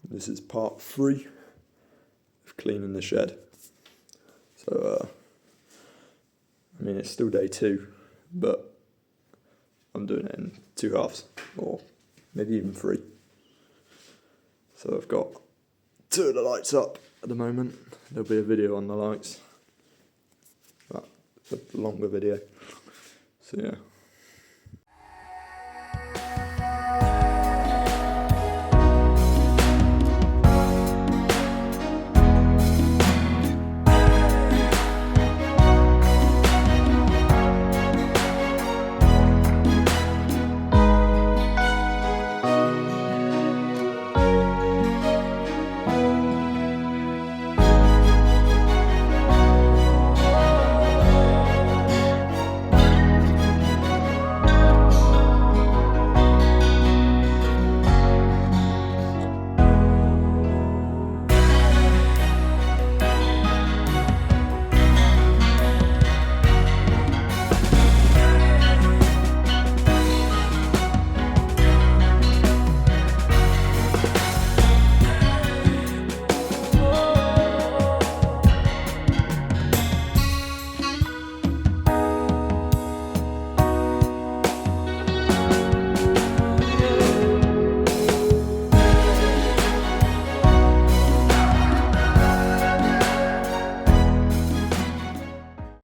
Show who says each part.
Speaker 1: This is part 3 of cleaning the shed. So, I mean, it's still day 2, but I'm doing it in 2 halves, or maybe even 3. So I've got 2 of the lights up at the moment. There'll be a video on the lights, but a longer video. So yeah.